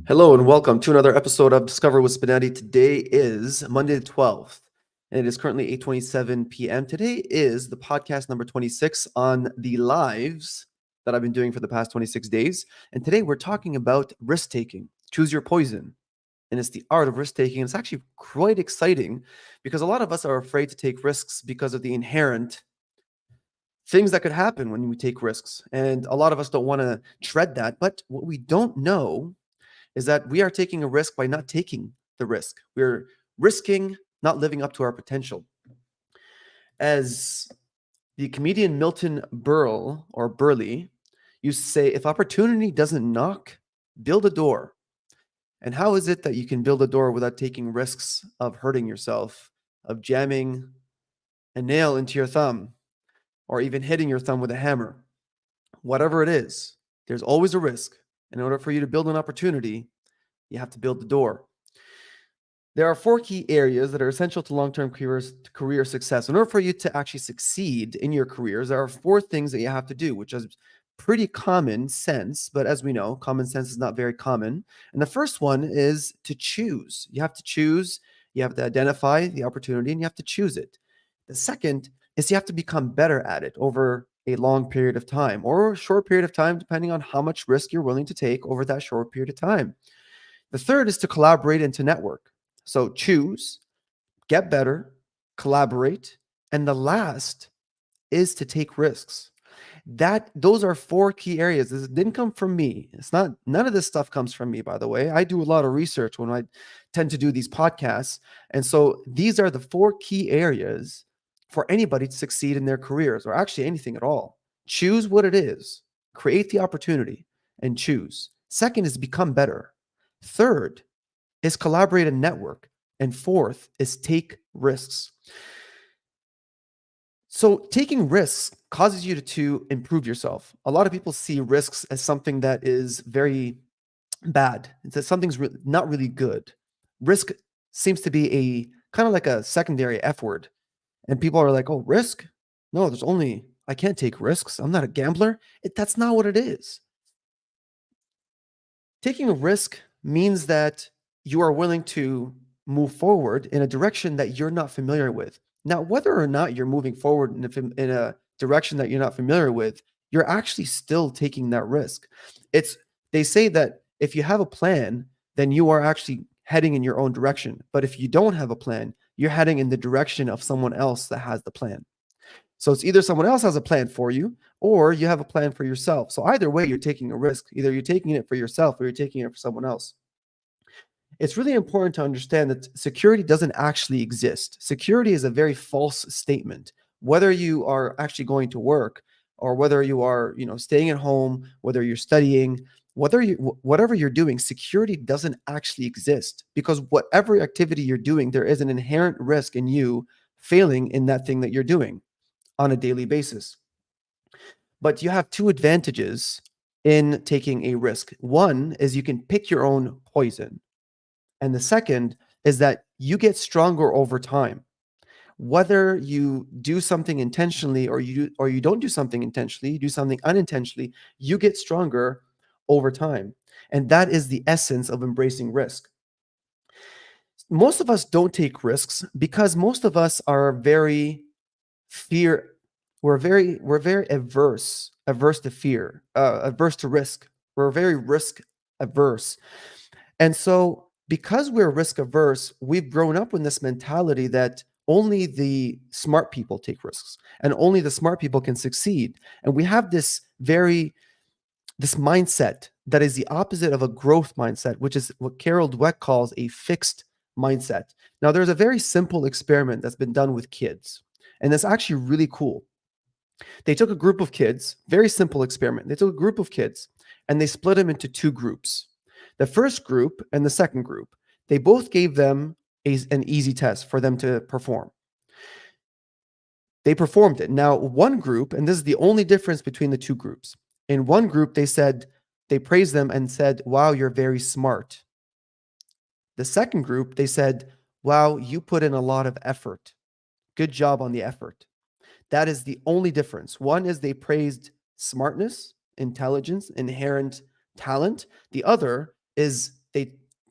Hello and welcome to another episode of Discover with Spinetti. Today is Monday the 12th, and it is currently 8:27 p.m. Today is the podcast number 26 on the lives that I've been doing for the past 26 days. And today we're talking about risk taking. Choose your poison. And it's the art of risk taking. It's actually quite exciting because a lot of us are afraid to take risks because of the inherent things that could happen when we take risks. And a lot of us don't want to tread that. But what we don't know is that we are taking a risk by not taking the risk. We're risking not living up to our potential. As the comedian Milton Berle or Burley used to say, if opportunity doesn't knock, build a door. And how is it that you can build a door without taking risks of hurting yourself, of jamming a nail into your thumb, or even hitting your thumb with a hammer? Whatever it is, there's always a risk. In order for you to build an opportunity, you have to build the door. There are four key areas that are essential to long-term career success. In order for you to actually succeed in your careers, there are four things that you have to do, which is pretty common sense, but as we know, common sense is not very common. And the first one is to choose. You have to choose, you have to identify the opportunity, and you have to choose it. The second is you have to become better at it over a long period of time or a short period of time, depending on how much risk you're willing to take over that short period of time. The third is to collaborate and to network. So choose, get better, collaborate, and the last is to take risks. Those are four key areas. This didn't come from me. It's not none of this stuff comes from me, by the way. I do a lot of research when I tend to do these podcasts. And so these are the four key areas for anybody to succeed in their careers or actually anything at all. Choose what it is, create the opportunity, and choose. Second is become better. Third is collaborate and network. And fourth is take risks. So taking risks causes you to improve yourself. A lot of people see risks as something that is very bad. It's that something's not really good. Risk seems to be a kind of like a secondary F word. And people are like, oh, risk? No, I can't take risks. I'm not a gambler. That's not what it is. Taking a risk means that you are willing to move forward in a direction that you're not familiar with. Now, whether or not you're moving forward in a direction that you're not familiar with, you're actually still taking that risk. It's they say that if you have a plan, then you are actually heading in your own direction. But if you don't have a plan, you're heading in the direction of someone else that has the plan. So it's either someone else has a plan for you or you have a plan for yourself. So either way, you're taking a risk. Either you're taking it for yourself or you're taking it for someone else. It's really important to understand that security doesn't actually exist. Security is a very false statement. Whether you are actually going to work or whether you are, staying at home, whether you're studying, whatever you're doing, security doesn't actually exist because whatever activity you're doing, there is an inherent risk in you failing in that thing that you're doing on a daily basis. But you have two advantages in taking a risk. One is you can pick your own poison. And the second is that you get stronger over time. Whether you do something intentionally or you don't do something intentionally, you do something unintentionally, you get stronger over time. And that is the essence of embracing risk. Most of us don't take risks because most of us are very fear we're very averse to fear, averse to risk. We're very risk averse. And so because we're risk averse, we've grown up with this mentality that only the smart people take risks and only the smart people can succeed. And we have this mindset that is the opposite of a growth mindset, which is what Carol Dweck calls a fixed mindset. Now, there's a very simple experiment that's been done with kids, and it's actually really cool. They took a group of kids, very simple experiment. They took a group of kids and they split them into two groups. The first group and the second group, they both gave them an easy test for them to perform. They performed it. Now, one group, and this is the only difference between the two groups. In one group, they praised them and said, wow, you're very smart. The second group, they said, wow, you put in a lot of effort. Good job on the effort. That is the only difference. One is they praised smartness, intelligence, inherent talent. The other is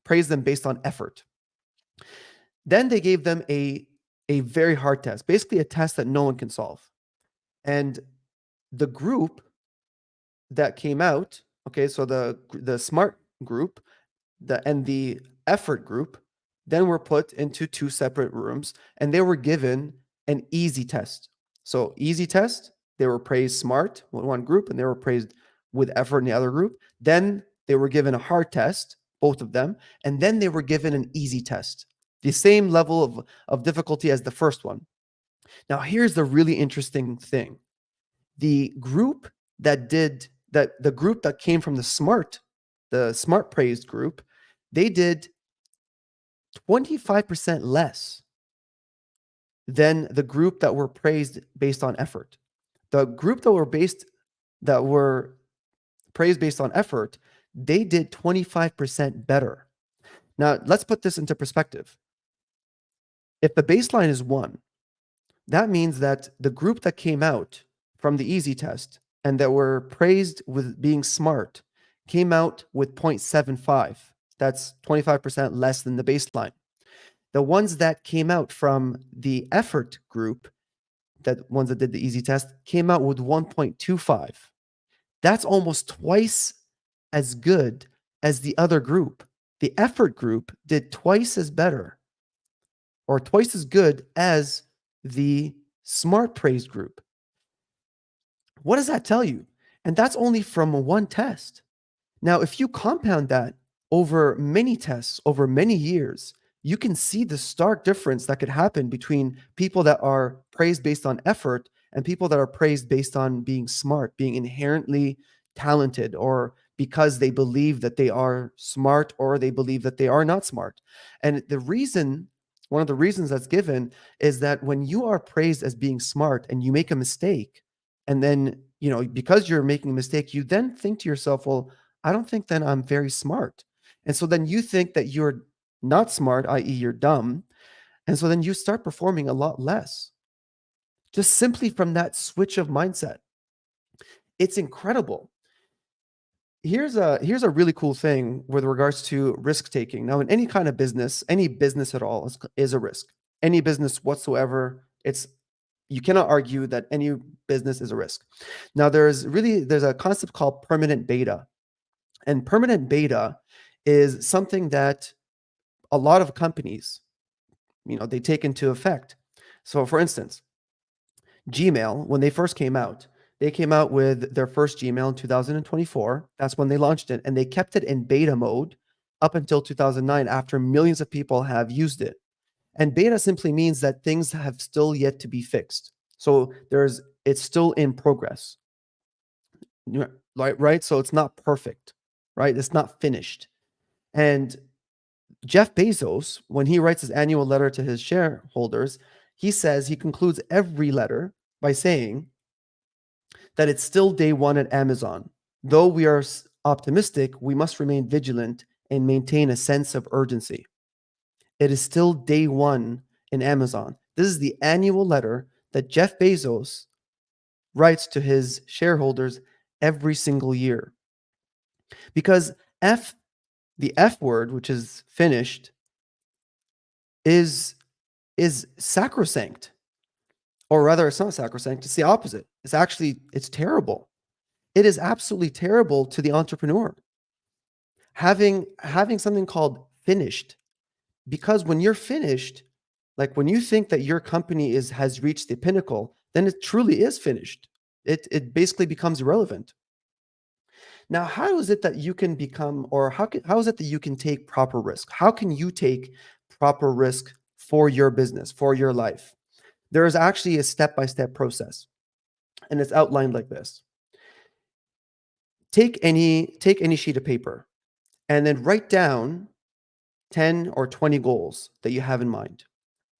praised them based on effort. Then they gave them a very hard test, basically a test that no one can solve. And the group that came out, okay, so the smart group, and the effort group, then were put into two separate rooms, and they were given an easy test. So easy test, they were praised smart with one group, and they were praised with effort in the other group. Then they were given a hard test, both of them, and then they were given an easy test, the same level of difficulty as the first one. Now, here's the really interesting thing. The group the group that came from the smart praised group, they did 25% less than the group that were praised based on effort. The group that were praised based on effort, they did 25% better. Now, let's put this into perspective. If the baseline is 1, that means that the group that came out from the easy test and that were praised with being smart came out with 0.75. That's 25% less than the baseline. The ones that came out from the effort group, that ones that did the easy test, came out with 1.25. That's almost twice as good as the other group. The effort group did twice as better or twice as good as the smart praised group. What does that tell you? And that's only from one test. Now, if you compound that over many tests, over many years, you can see the stark difference that could happen between people that are praised based on effort and people that are praised based on being smart, being inherently talented, or because they believe that they are smart or they believe that they are not smart. And one of the reasons that's given is that when you are praised as being smart and you make a mistake, and then, because you're making a mistake, you then think to yourself, well, I don't think then I'm very smart. And so then you think that you're not smart, i.e., you're dumb. And so then you start performing a lot less, just simply from that switch of mindset. It's incredible. Here's a really cool thing with regards to risk taking. Now, in any kind of business, any business at all is a risk. Any business whatsoever, you cannot argue that any business is a risk. Now, there's a concept called permanent beta. And permanent beta is something that a lot of companies, they take into effect. So for instance, Gmail, when they first came out, they came out with their first Gmail in 2024. That's when they launched it, and they kept it in beta mode up until 2009 after millions of people have used it. And beta simply means that things have still yet to be fixed. So it's still in progress. Right? So it's not perfect, right? It's not finished. And Jeff Bezos, when he writes his annual letter to his shareholders, he concludes every letter by saying that it's still day one at Amazon. Though we are optimistic, we must remain vigilant and maintain a sense of urgency. It is still day one in Amazon. This is the annual letter that Jeff Bezos writes to his shareholders every single year. Because the F word, which is finished, is sacrosanct. Or rather, it's not sacrosanct, it's the opposite. It's terrible. It is absolutely terrible to the entrepreneur. Having something called finished, because when you're finished, like when you think that your company has reached the pinnacle, then it truly is finished. It basically becomes irrelevant. Now, how is it that you can how is it that you can take proper risk? How can you take proper risk for your business, for your life? There is actually a step-by-step process, and it's outlined like this. Take any sheet of paper and then write down 10 or 20 goals that you have in mind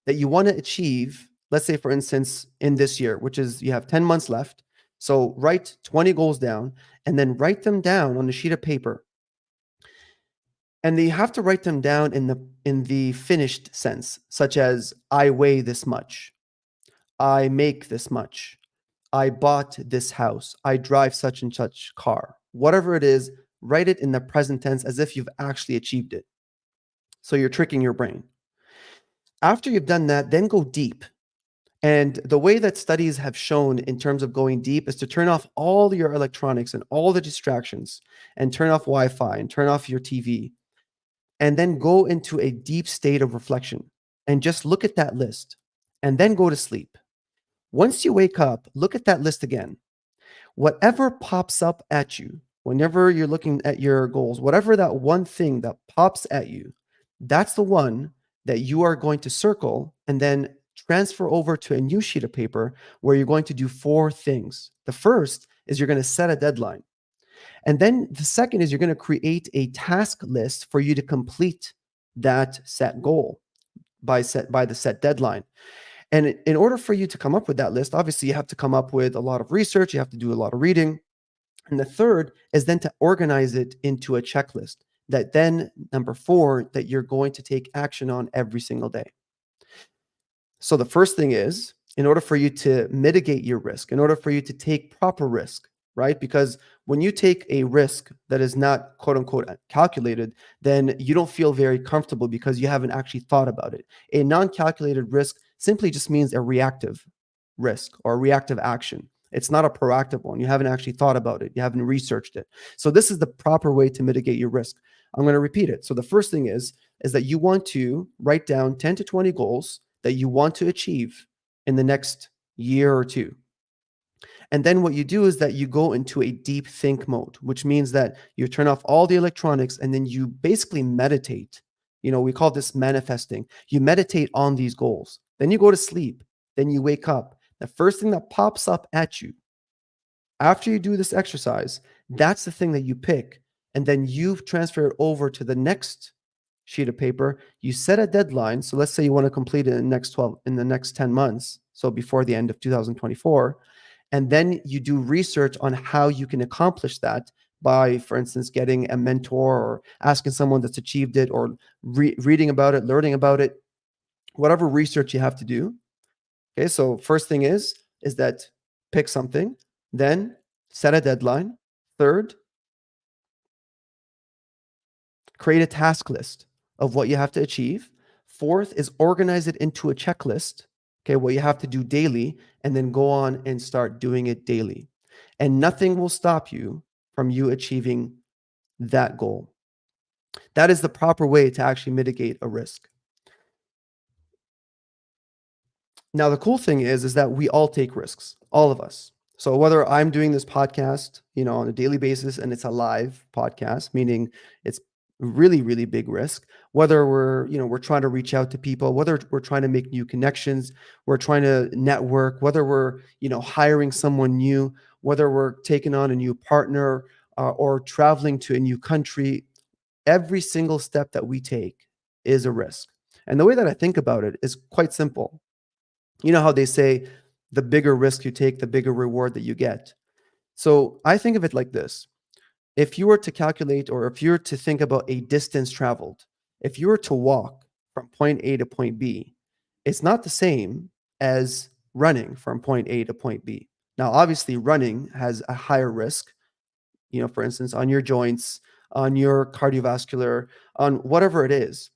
that you want to achieve. Let's say, for instance, in this year, which is you have 10 months left. So write 20 goals down and then write them down on a sheet of paper. And you have to write them down in the finished sense, such as I weigh this much, I make this much, I bought this house, I drive such and such car. Whatever it is, write it in the present tense as if you've actually achieved it. So you're tricking your brain. After you've done that, then go deep. And the way that studies have shown in terms of going deep is to turn off all your electronics and all the distractions and turn off Wi Fi and turn off your TV and then go into a deep state of reflection and just look at that list and then go to sleep. Once you wake up, look at that list again. Whatever pops up at you, whenever you're looking at your goals, whatever that one thing that pops at you, that's the one that you are going to circle and then transfer over to a new sheet of paper where you're going to do four things. The first is you're going to set a deadline. And then the second is you're going to create a task list for you to complete that set goal by the set deadline. And in order for you to come up with that list, obviously you have to come up with a lot of research, you have to do a lot of reading. And the third is then to organize it into a checklist that then, number four, that you're going to take action on every single day. So the first thing is, in order for you to mitigate your risk, in order for you to take proper risk, right? Because when you take a risk that is not quote unquote calculated, then you don't feel very comfortable because you haven't actually thought about it. A non-calculated risk simply just means a reactive risk or a reactive action. It's not a proactive one. You haven't actually thought about it. You haven't researched it. So this is the proper way to mitigate your risk. I'm going to repeat it. So the first thing is that you want to write down 10 to 20 goals that you want to achieve in the next year or two. And then what you do is that you go into a deep think mode, which means that you turn off all the electronics and then you basically meditate. We call this manifesting. You meditate on these goals. Then you go to sleep. Then you wake up. The first thing that pops up at you after you do this exercise, that's the thing that you pick. And then you transfer it over to the next sheet of paper. You set a deadline. So let's say you want to complete it in the next 10 months. So before the end of 2024. And then you do research on how you can accomplish that by, for instance, getting a mentor or asking someone that's achieved it or reading about it, learning about it, whatever research you have to do. Okay, so first thing is that pick something, then set a deadline. Third, create a task list of what you have to achieve. Fourth is organize it into a checklist. Okay, what you have to do daily, and then go on and start doing it daily. And nothing will stop you from you achieving that goal. That is the proper way to actually mitigate a risk. Now, the cool thing is that we all take risks, all of us. So whether I'm doing this podcast, on a daily basis, and it's a live podcast, meaning it's really, really big risk, whether we're trying to reach out to people, whether we're trying to make new connections, we're trying to network, whether we're, hiring someone new, whether we're taking on a new partner or traveling to a new country, every single step that we take is a risk. And the way that I think about it is quite simple. You know how they say the bigger risk you take, the bigger reward that you get. So I think of it like this. If you were to calculate, or if you were to think about a distance traveled, if you were to walk from point A to point B, it's not the same as running from point A to point B. Now, obviously, running has a higher risk, for instance, on your joints, on your cardiovascular, on whatever it is.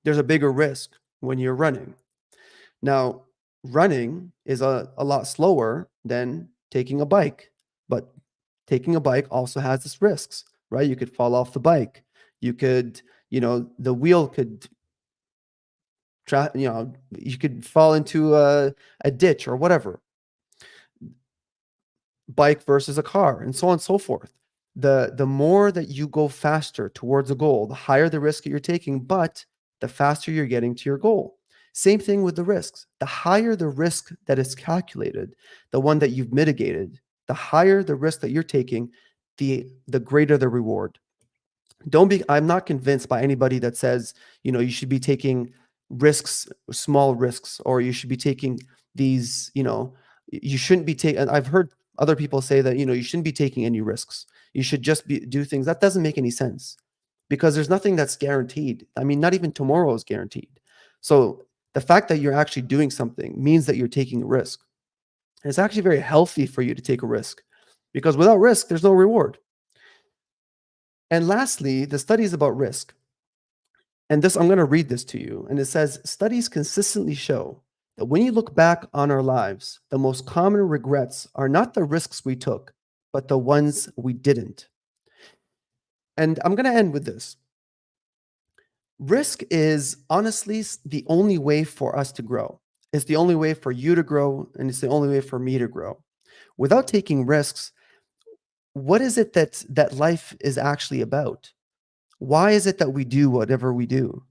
There's a bigger risk when you're running. Now, running is a lot slower than taking a bike, but taking a bike also has its risks, right? You could fall off the bike. You could, the wheel could, you could fall into a ditch or whatever. Bike versus a car, and so on and so forth. The more that you go faster towards a goal, the higher the risk that you're taking, but the faster you're getting to your goal. Same thing with the risks. The higher the risk that is calculated, the one that you've mitigated, the higher the risk that you're taking, the greater the reward. I'm not convinced by anybody that says, you should be taking risks, small risks, or you should be taking these, you shouldn't be taking, I've heard other people say that, you shouldn't be taking any risks. You should just do things. That doesn't make any sense because there's nothing that's guaranteed. I mean, not even tomorrow is guaranteed. So the fact that you're actually doing something means that you're taking a risk. And it's actually very healthy for you to take a risk because without risk, there's no reward. And lastly, the studies about risk. And this, I'm going to read this to you. And it says, studies consistently show that when you look back on our lives, the most common regrets are not the risks we took, but the ones we didn't. And I'm going to end with this. Risk is honestly the only way for us to grow. It's the only way for you to grow, and it's the only way for me to grow. Without taking risks, what is it that life is actually about? Why is it that we do whatever we do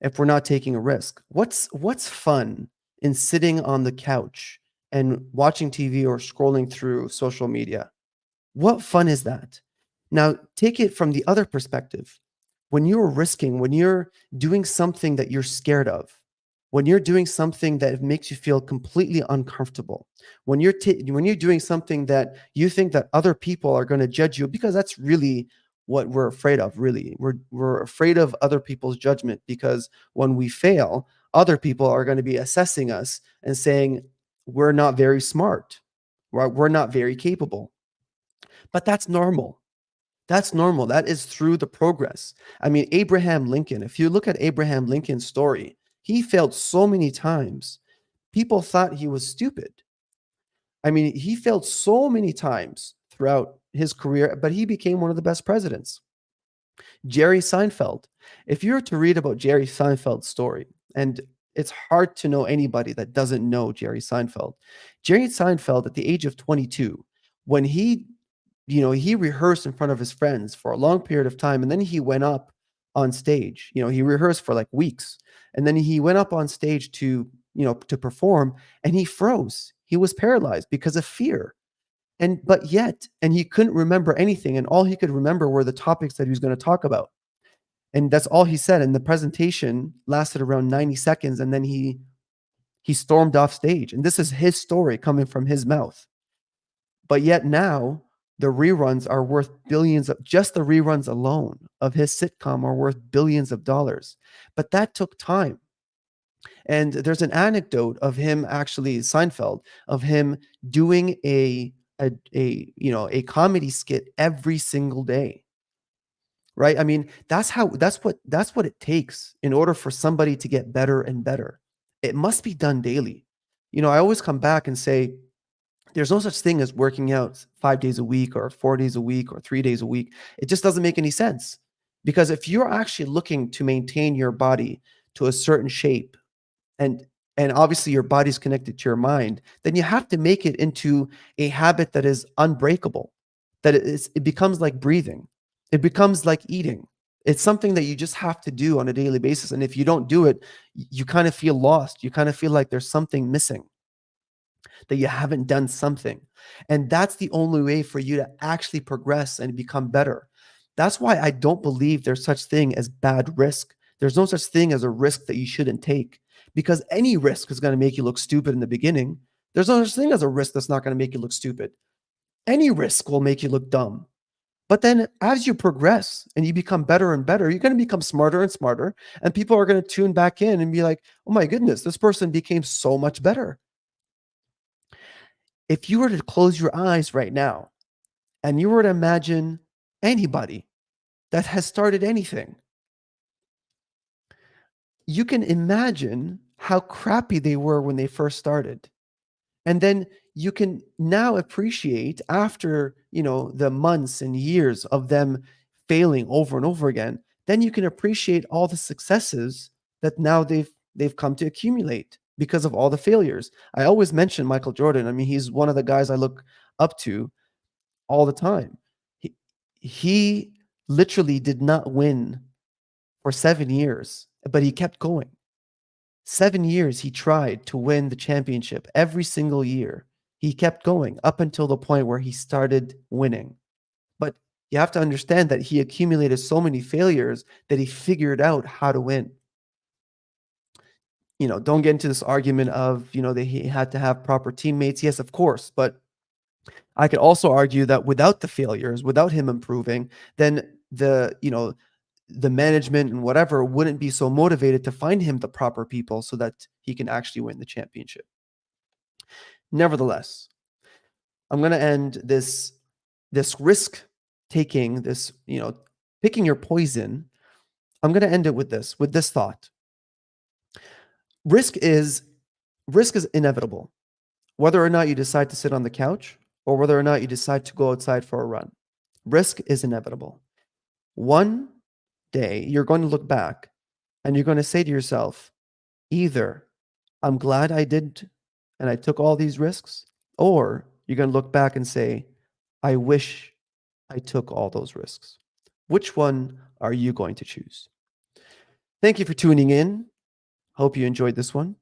if we're not taking a risk? What's fun in sitting on the couch and watching TV or scrolling through social media? What fun is that? Now, take it from the other perspective. When you're risking, when you're doing something that you're scared of, when you're doing something that makes you feel completely uncomfortable, when you're doing something that you think that other people are going to judge you, because that's really what we're afraid of, really. We're afraid of other people's judgment because when we fail, other people are going to be assessing us and saying we're not very smart, right? We're not very capable. But that's normal. That's normal. That is through the progress. I mean, Abraham Lincoln, if you look at Abraham Lincoln's story, he failed so many times. People thought he was stupid. I mean, he failed so many times throughout his career, but he became one of the best presidents. Jerry Seinfeld. If you were to read about Jerry Seinfeld's story, and it's hard to know anybody that doesn't know Jerry Seinfeld. Jerry Seinfeld, at the age of 22, when he rehearsed in front of his friends for a long period of time, and then he went up on stage. He rehearsed for like weeks, and then he went up on stage to perform, and he froze. He was paralyzed because of fear. And he couldn't remember anything, and all he could remember were the topics that he was going to talk about. And that's all he said. And the presentation lasted around 90 seconds, and then he stormed off stage. And this is his story coming from his mouth. But yet now the reruns are worth billions of, just the reruns alone of his sitcom are worth billions of dollars. But that took time. And there's an anecdote of him, actually Seinfeld, of him doing a comedy skit every single day. Right? I mean, that's what it takes in order for somebody to get better and better. It must be done daily. I always come back and say there's no such thing as working out 5 days a week or 4 days a week or 3 days a week. It just doesn't make any sense. Because if you're actually looking to maintain your body to a certain shape, and and obviously your body's connected to your mind, then you have to make it into a habit that is unbreakable. It becomes like breathing. It becomes like eating. It's something that you just have to do on a daily basis. And if you don't do it, you kind of feel lost. You kind of feel like there's something missing, that you haven't done something. And that's the only way for you to actually progress and become better. That's why I don't believe there's such thing as bad risk. There's no such thing as a risk that you shouldn't take, because any risk is going to make you look stupid in the beginning. There's no such thing as a risk that's not going to make you look stupid. Any risk will make you look dumb. But then as you progress and you become better and better, you're going to become smarter and smarter. And people are going to tune back in and be like, oh my goodness, this person became so much better. If you were to close your eyes right now and you were to imagine anybody that has started anything, you can imagine how crappy they were when they first started. And then you can now appreciate, after, the months and years of them failing over and over again, then you can appreciate all the successes that now they've come to accumulate because of all the failures. I always mention Michael Jordan. I mean, he's one of the guys I look up to all the time. He literally did not win for 7 years, but he kept going. 7 years he tried to win the championship every single year. He kept going up until the point where he started winning. But you have to understand that he accumulated so many failures that he figured out how to win. Don't get into this argument of, that he had to have proper teammates. Yes, of course. But I could also argue that without the failures, without him improving, then the management and whatever wouldn't be so motivated to find him the proper people so that he can actually win the championship. Nevertheless, I'm going to end this risk taking, this, picking your poison I'm going to end it with this thought. Risk is inevitable. Whether or not you decide to sit on the couch or whether or not you decide to go outside for a run, risk is inevitable. One day you're going to look back and you're going to say to yourself, either I'm glad I did and I took all these risks, or you're going to look back and say, I wish I took all those risks. Which one are you going to choose? Thank you for tuning in. Hope you enjoyed this one.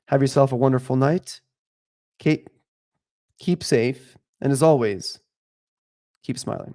Have yourself a wonderful night. Keep safe. And as always, keep smiling.